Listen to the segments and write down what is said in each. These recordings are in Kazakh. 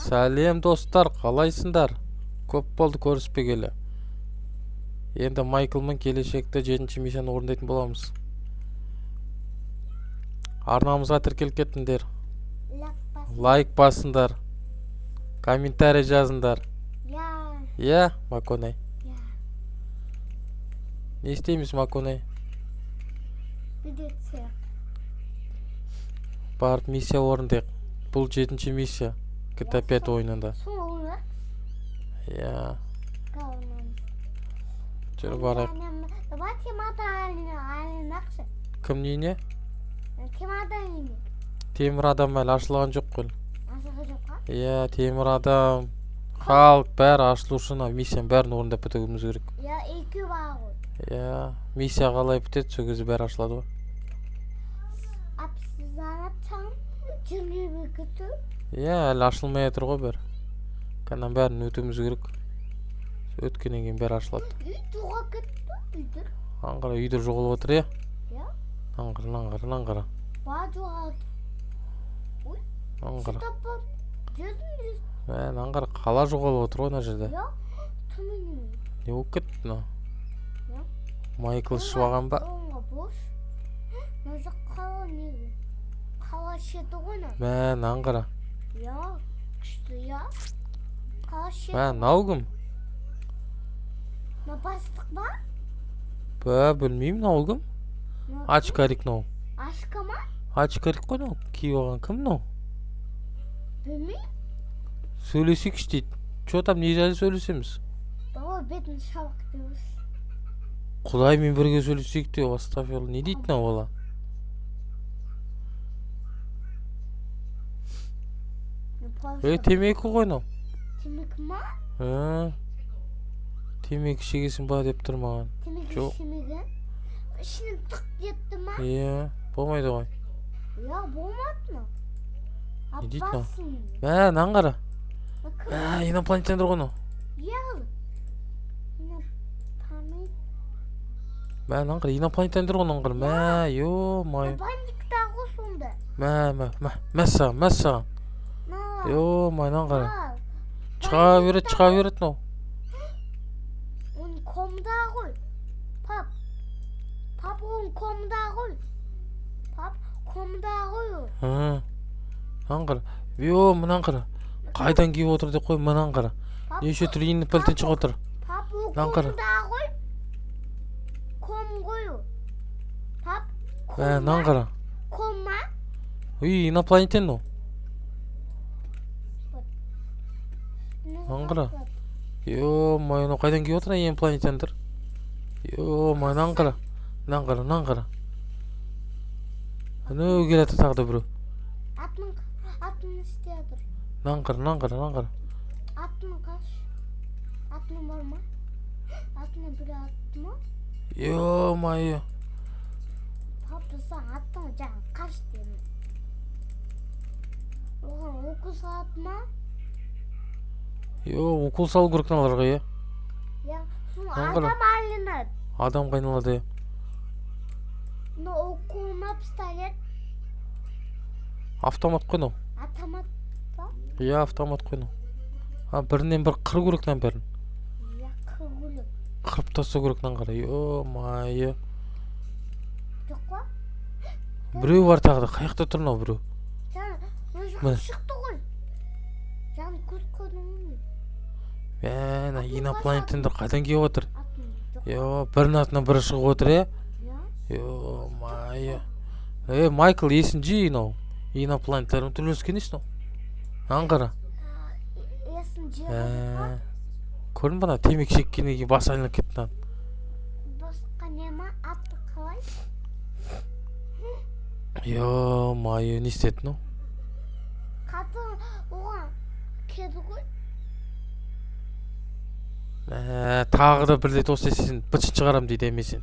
Сәлем достар, қалайсыңдар? Көп болды көріспегелі. Енді Майклмен келешекте 7-ші миссияны орындайтын боламыз. Арнамызға тіркеліп кеттіңдер. Лайк басыңдар. Комментарий жазыңдар. Я, Маконай. Не істейміз, Маконай? Барып миссия орындайық. Бұл 7-ші миссия. GTA 5 ойынында. Я. Жүр барайық. Кім нейіне? Темір адам әлі ашылған жоқ қой. Я, темір адам. Халық бәрі ашылушына миссияның бәрін орындап бітігіміз керек. Я, 2 бар ғой. Я, миссия қалай бітеді, сол кезде бәрі ашылады ғой. Я, әлі ашылмай жатыр ғой бәрі. Канан бәрін өтуіміз керек. Өткеннен кейін бәрі ашылады. Аңғара үйді жоғалып отыр, я? Аңғара. Аңғара. Аңғара қала жоғалып отыр ғой, ана жерде. Не болып кетті мына? Майкл шуаған ба? Аңғара. Нау кім? Бастық ба? Білмеймін, нау кім? Ачкарик нау. Ашқа ма? Ачкарик қой нау. Кей оған кім нау? Білмеймін. Сөйлесейікші дейді. Чо там не жайлы сөйлесеміз? Бала бетін шабық дейміз. Құдаймен бірге сөйлесейік де, Астафиралла. Не дейді нау бала? Темекі ғой нау. Темекі ма? Темекі шегесін ба деп тұр маған. Темекі шемеген? Ішінен тұқ детті ма? Иә, болмайды ғой. Я, болмады ма? Не дейді нау? Аңғара. Инопланетендер ғой нау. Я, аңғара, инопланетендер ғой нау. Ё-май. Бандиктар ғой сонда. Мәссаған. Ё-май, аңғара. Шыға берет нау. Он комда ғой. Пап, он комда ғой. Аңғара. Мына аңғара. Қайдан киіп отыр деп қой, мына аңғара. Неше түр инопланетен шығып отыр. Пап, ол комда ғой. Ком ғой. Пап, аңғара. Ком ма? Инопланетен нау. Аңғара. Ё-май, қайдан киіп отыр инопланетендер? Ё-май, аңғара. Анау келеді тағы біреу. Атын істейдір. Аңғара. Атын қаш? Атын бар ма? Атына бір аты ма? Ё-май. Папасы атын жаңа қаш деймін. Оған оқыс аты ма? Укол салу керек мыналарға, иә? Я, адам айналады. Адам қайналады, иә. Но уколына пістолет. Автомат қой нау. Автомат ба? Иә, автомат қой нау. Бірінен бір қыр көрек нан бәрін. Я, қыр көрек. Қырып тастау керек аңғара. Ё-май. Жоқ па? Біреу бар тағы да. Қаяқта тұр нау біреу? Өзі шықты ғой. Жаңа көз көрдіңіз. Инопланетендер қайдан киіп отыр? Бірінің атынан бірі шығып отыр, е? Ё-май. Майкл, есін жи нау. Инопланеттердің түрлескен еш нау? Аңғара. Есін жи. Көрдің бана темекі шеккеннен кейін басы айналып кетті. Басқа не ма? Аты қалай? Ё-май, не істеді нау? Қатын оған кеді ғой. Тағы да бірде тост есесін бытшын шығарам дейді емесен.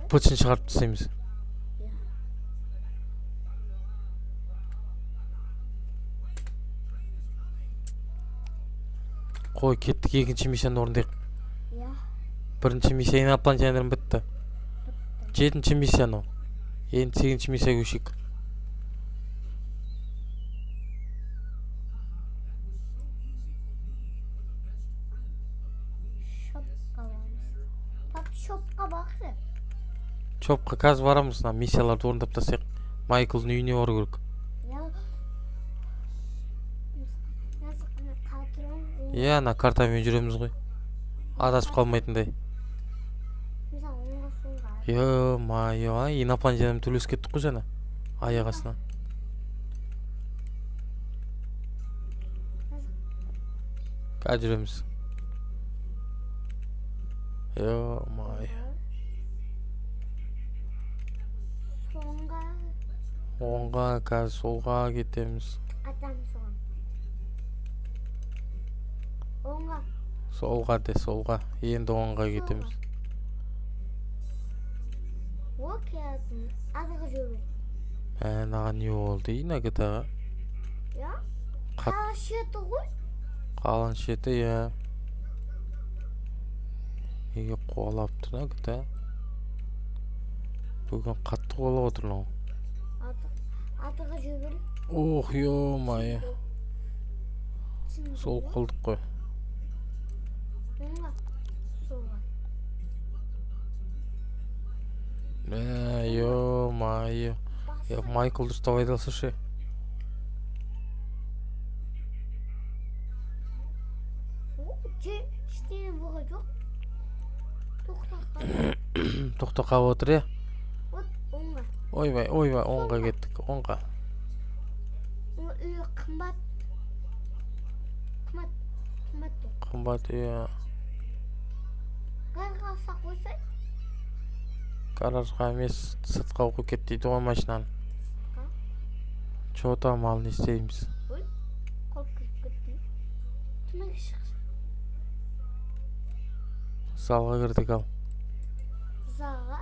Бытшын шығарып тастаймыз. Қой, кеттік, екінші миссияны орындайық. Бірінші миссия инопланетендердің бітті. 7-ші миссияны. Енді 8-ші миссияға көшейік. чопқа қазір барамыз, мына миссияларды орындап тастайық. Майклдың үйіне бару керек. Я қатырым. Иә, ана картамен жүреміз ғой. Адасып қалмайтындай. Мысалы оңға солға. Ё-майо, инопланетядан төлесіп кеттік қой жаңа. Аяқ астынан. Қазір жүреміз. Ё-майо. Соңға Оңға, қазір солға кетеміз. атам соған. Оңға. Солға де, солға. Енді оңға кетеміз. О, келдің. Азығы жүрмей. Маған не болды, ина гітаға? Я? Қат- Қала шеті ғой? Қалан шеті, иә. Неге қуалап тұр, гіта? Бүгін қатты қуалап отыр, мынау. Атығы жүрмей. Ох, ё-майо. Сол қылдық қой. Оңға. Солға. Ё-майо. Я Майклды ұстап айдалсашы. Ештеңе болған жоқ. Тоқта қал. Тоқта қалып отыр, иә? Вот оңға. Ойбай, оңға кеттік, оңға. Үйі қымбат. Қымбат деп. Қымбат, иә. Гарға алсақ қойсай? Гаражға емес, сыртқа қойып кет дейді ғой машинаны. Чо там ал не істейміз? Ой, қол кіріп кеттім. Түмеге шықшы. Залға кірдік ал. Заға.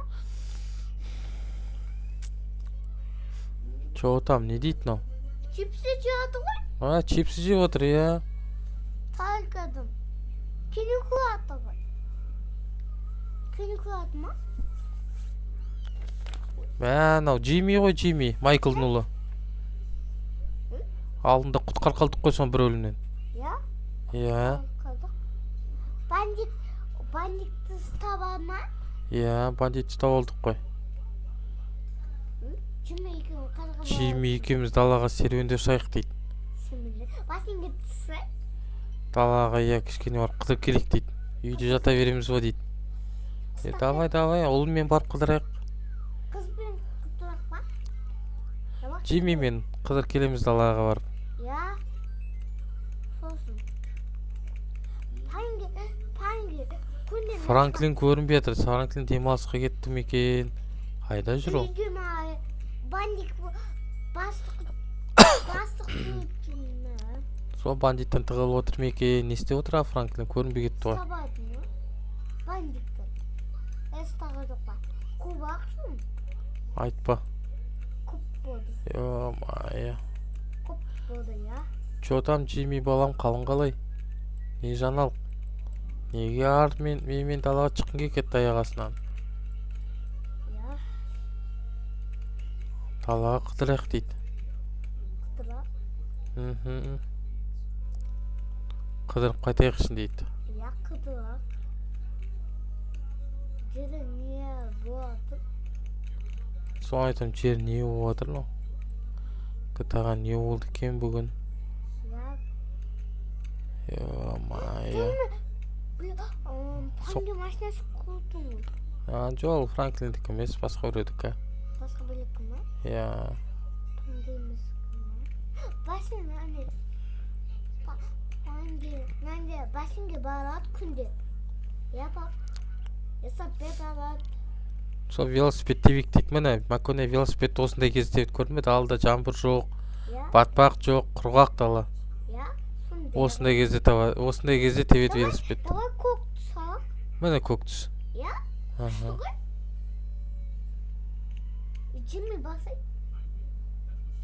Чо там, не дейді мынау? Чипсы жады ғой? Чипсы жеп отыр, иә. Тарқадым. Кенеку аты ғой. Кенеку аты ма? Анау Джимми ғой, Джимми, Майклдың ұлы. Алдында құтқар қалдық қой сон бір өлімнен. Я? Иә. Бандитті ұстап ма? Иә, бандит ұстап алдық қой. Джимми екеуміз далаға серуендеп шығайық дейді. Басыңға түсі? Далаға, иә, кішкене барып қыдырып келейік дейді. Үйде жата береміз ба дейді. Давай, ұлымен барып қыдырайық. Қызбен қыдырайық па? Джимми мен қыдыр келеміз далаға барып. Я? Сосын. Франклин көрінбей жатыр. Франклин демалысқа кетті ме екен? Қайда жүр ол? Бандит бастық Сол бандиттен тығылып отыр ме екен? Не істеп отыр Франклин? Көрінбей кетті ғой. Бандитті. Эстаға жоқ па? Көп ақшын? Айтпа. Көп болды. Ё-майо. Көп болды, я? Чо там, Джимми балам, қалың қалай? Не жаңалық? Неге менімен далаға шыққың кетті аяқ астынан? Я? Далаға қыдырайық дейді. Қыдырақ? Қыдырып қайтайықшын дейді. Я, қыдырақ. Жері не болады? Соны айтам, жер не болып отыр мынау? Гітаға не болды екен бүгін? Я. Ё-майо. Франклин машинасы көрдің ғой? Жоқ, Франклиндікі емес, басқа біреудікі. Басқа біреукі ма? Иә. Басың әне. Басыңға барады күнде. Я пап. Есап бет алады. Сол велосипед тебейік дейді. Міне, Маконе велосипед осындай кезде тебеді, көрдің бе? Далада жаңбыр жоқ, батпақ жоқ, құрғақ дала. Осындай кезде тебеді велосипед. Давай көк түсақ. Міне көк түс. Я? Түсті ғой? Джимми басай.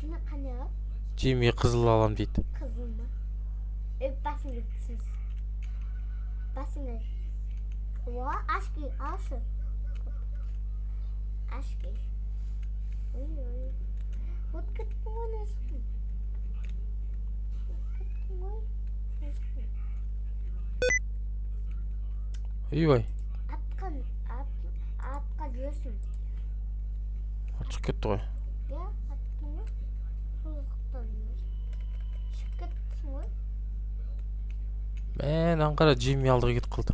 Джимми қане алады? Джимми қызыл алам дейді. Қызыл ма? Басыңа түсіз. Басыңа. Оға, ашки, ашы. Ашки. Ой. Вот кеттің ғой нәсіқін. Кеттің ғой. Үйбай. Атқа жүресің. Çıkıp ketdi ғой. Ya attın mı? Suluqtan çıkıp ketsin ғой. Мен аңғара Джимми алдыға кетіп қалды.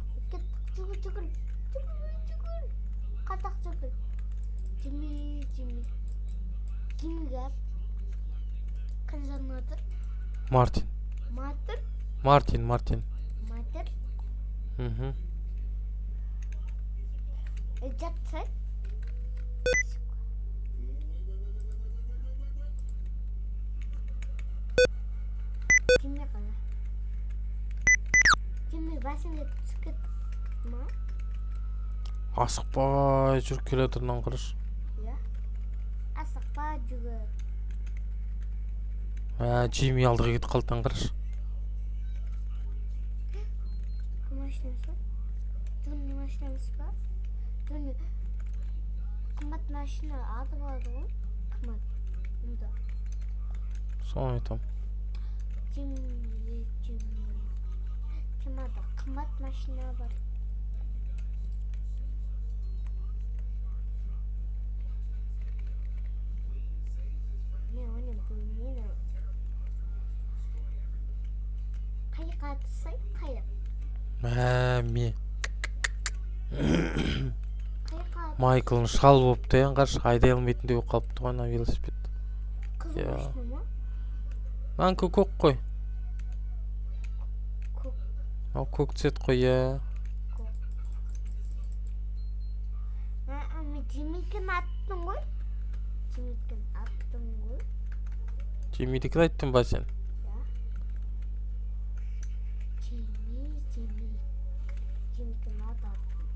Жүгір. Қатақ жүгір. Джимми. Kim gel? Kızın adı? Мартин. Матır. Мартин. Матır. Мгм. Жатсай? Джимми қала. Джимми басыңа түсіп ма? Асықпай жүріп келе жатырынан қарашы. Ya. Асықпа жүгір. Джимми алдыға кетіп қалдыдан қарашы. Кім машинасы? Джонның машинасы ба? Джонның қымбат машина аты бар ғой. Қымбат. Мұнда. Соны айтам. Джимми. Кімада қымбат машина бар. Мен оны білмеймін. Қайыққа атсай, қайық. Мен Қайыққа атсай. Майклдың шал болып таян қарашы, айдай алмайтындай болып қалыпты ғой ана велосипед. Қызыл Я. машина ма? Манкі көк қой. Көк. Ал көк цвет қой, я. Мен Джиммикен аттың ғой. Джиммидікін айттың ба сен? Ya. Джиммикен аты аттың.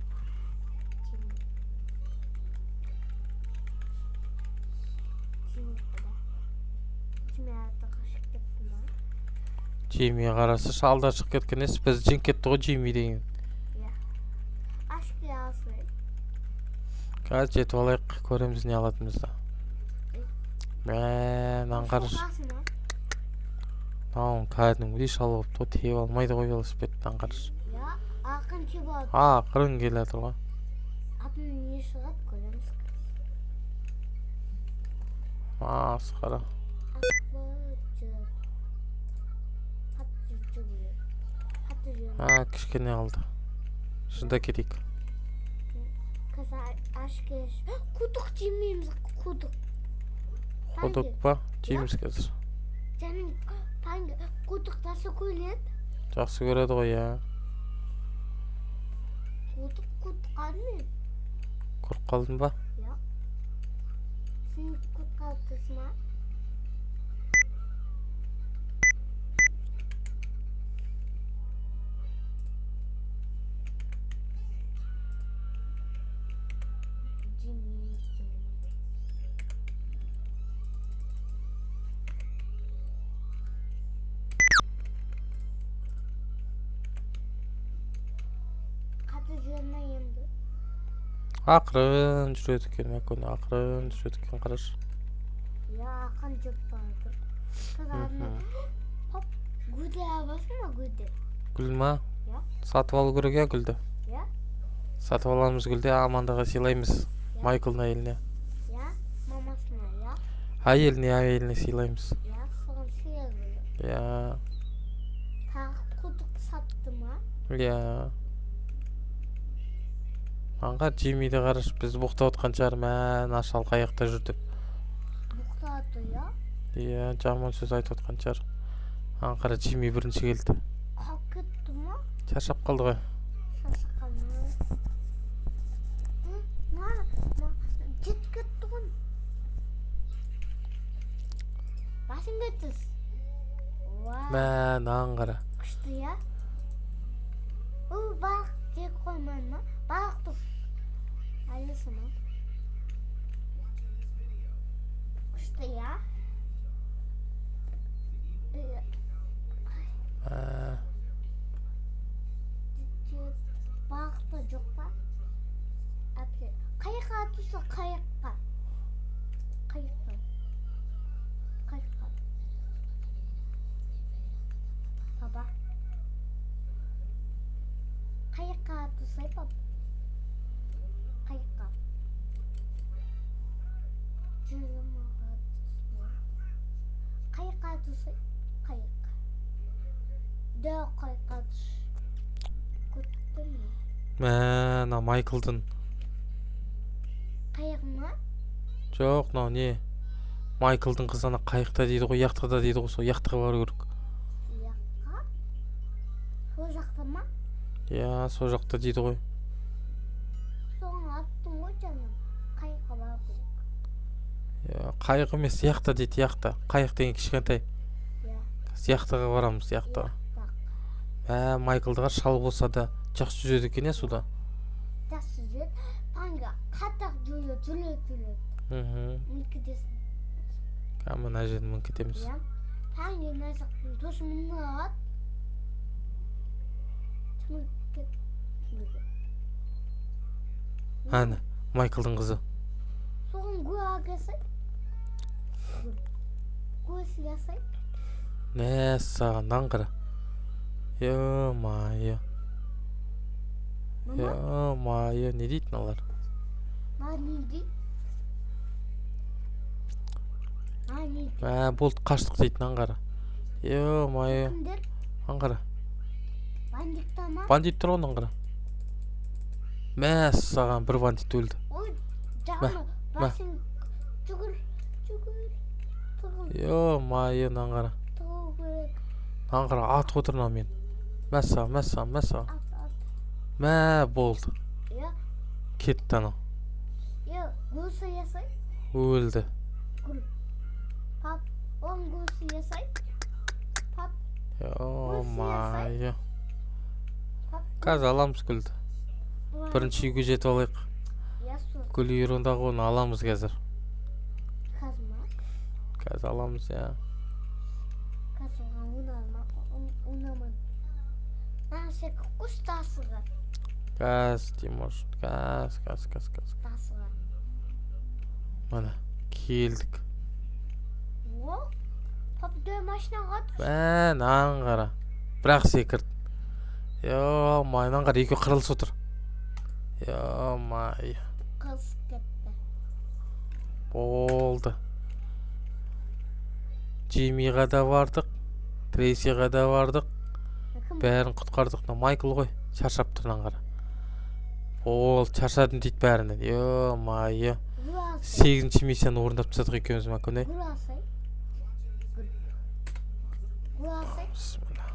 Джимми аты қашып кетті ма? Джимми қарасы шалда шығып кеткен ес, біз жеңіп кетті ғой Джимми деген. Ya. Ашқи алсай. Қазір жетіп алайық, көреміз не алатынымызды. Мен қарашы. Соқасы ма? Мынауың кәдімгідей шал болыпты ғой, тиіп алмайды ғой велосипедтен қарашы. Ya. Ақын чебады. Ақырын келе жатыр ғой. Атын не шығады көреміз. Масқара. Кішкене қалды. Шыда кетейік. Қазір ашкеш. Құдық жемейміз, құдық. Құдық па? Жейміз қазір. Жаның құдық жақсы көреді. Жақсы көреді ғой, я. Құдық қаны? Көріп қалдың ба? Ya. Сен құдық алдысың ма? Ақырын жүреді екен, мәкені ақырын жүреді екен, қарашы. Ya ақын жүп барды. Қызарына. Хоп, гүлді аласың ма гүлді? Гүл ма? Ya. Сатып алу керек я гүлді. Ya. Сатып аламыз гүлді, Амандаға сыйлаймыз. Майклдың әйеліне. Ya. Мамасына, ya. Әйеліне сыйлаймыз. Ya. Соған сыйа гүлді. Я. Тағы құдық сатты ма? Я. Аңға Джиммиді қарашы, біз бұқтап отқан шығар, мән ашал қаяқта жүрді. Бұқтады, ya. Я, жаман сөз айтып отқан шығар. Аңғара Джимми бірінші келді. Қалып кетті ма? Шаршап қалды ғой. Шашқан ма? Жетіп кетті ғой. Басың кетсіз. Мән аңғара. Күшті, ya. Балық жек қойман ма? Балық тұр. Айлысы ма? Күшті, ya. Балықта жоқ па? Қайыққа тұрса қайыққа. Баба. Қайыққа тұрсай, баба. Қайыққа. Қайыққа түсі. Қайық. Дөй қайыққа түс. Көттің ме? Мә, Майклдың. Қайық ма? Жоқ, не? Майклдың қызы ана қайықта дейді ғой, яхтада дейді ғой, сол яхтаға бару керек. Яққа? Сол жақта ма? Иә, сол жақта дейді ғой. Соған аттың ғой жаным. Қайыққа бару керек. Иә, қайық емес, яхта дейді, яхта. Қайық деген кішкентай. Иә. Яхтаға барамыз, яхтаға. Яқта. Майклдыға шал болса да жақсы жүзеді екен, иә, суда. Жақсы жүр. Панға қатақ жүреді. Мүлкідесің. Мына жерін мүңкітеміз. Иә. Панға найсақтың тосын мұнат. Ана, Майклдың қызы. Соған көағасы. Көсі ясай. Сағаннан қара. Ё-майы. Ё-майы, не дейтін олар? Не дейді? Не дейді? Болды, қаштық дейтін аңғара. Ё-майы. Кімдер? Аңғара. Бандитта ма? Бандит тұр оның аңғара. Саған бір бандит өлді. Ой, жағына басын жүгір. Ё-майы, аңғара. Тұғыл керек. Аңғара, атып отырна мен. Мәссаған. Болды. Иә. Кетті анау. Иә, гүлсі ясай. Өлді. Гүл. Пап, оң гүлсі ясай. Пап. Ё-майы. Пап. Қазір аламыз гүлді. Бірінші үйге жетіп алайық. Ясу. Гүл үйіріндағы оны аламыз қазір. Қазма. Қазір аламыз, иә. Қазыға ұнаман. Нәсек құс тасыға. Газ, Тимош. Газ. Тасыға. Мана, келдік. О, пап дөй машинаға түс. Аңғара. Бірақ секірді. Ё-майы, аңғара, екі қырылыс отыр. Ё-майы. Қыз кетті. Болды. Джиммиға да бардық. Трейсиға да бардық. Бәрін құтқардық. Майкл ғой. Шаршап тұр аңғара. Болды, шаршадым дейді бәрінен. Ё-майы. 8-ші миссияны орындап тастадық екеуміз, Маконе. Гүл асай. Бисмилlah.